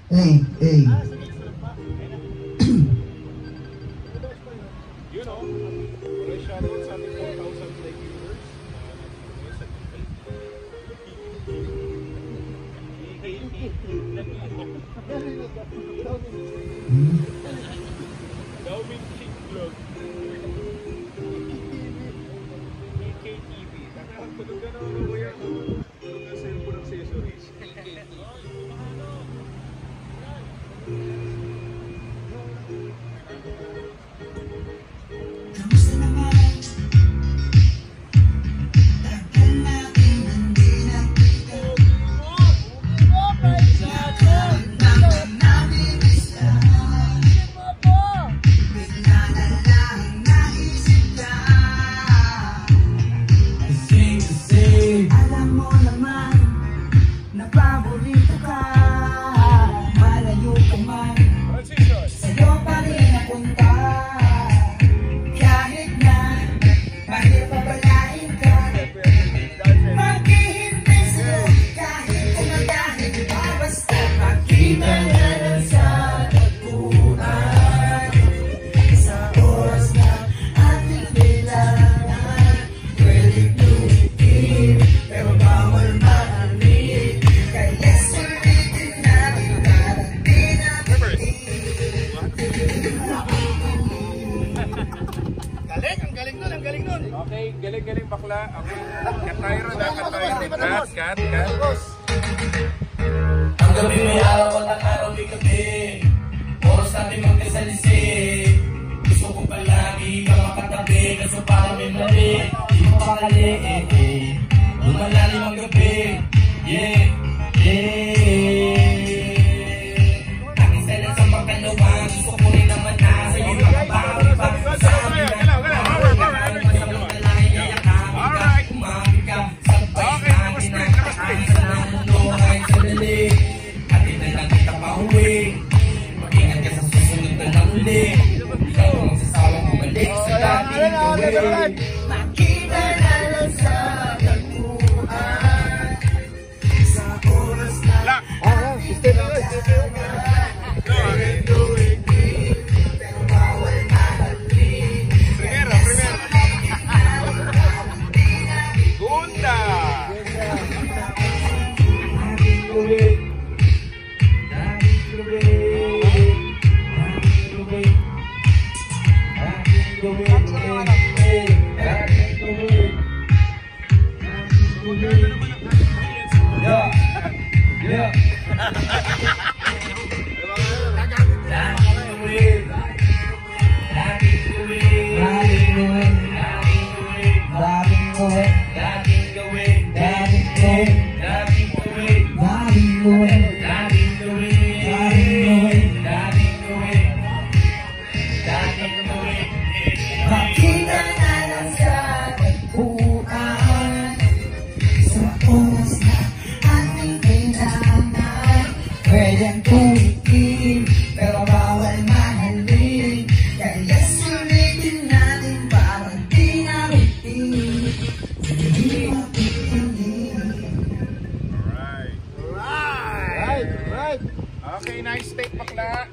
Hey, hey. You know, for a shoutout sa ating 4,000 like viewers. Dauming Chick Vlog. EKTV. Tulog ka naman ako yan. Tulog ka cellphone accessories. EKTV. Okay, galing-galing bakla. Okay, katayro na, katayro. Cut. Ang gabi may araw at ang araw may gabi. Oras natin magkasalisi. Gusto ko palagi ka makatabi. Kaso parang may mali. Di mo pakali, lumalalim ang gabi. Yeah. Aking sana sa magkalawang. Gusto ko rin naman na sa'yo makabawi pa. Sa amin na mag-ingat ka sa susunod na nahuli. Ikaw ang magsasawang bumalik sa dating gawin. Makita na lang sa tagpuan. Sa oras na pero bawal mahalin. Primero. Gunda! pero bawal mahalin. Kaya sulitin natin parang di nabitin. Right. Okay, nice take bakla.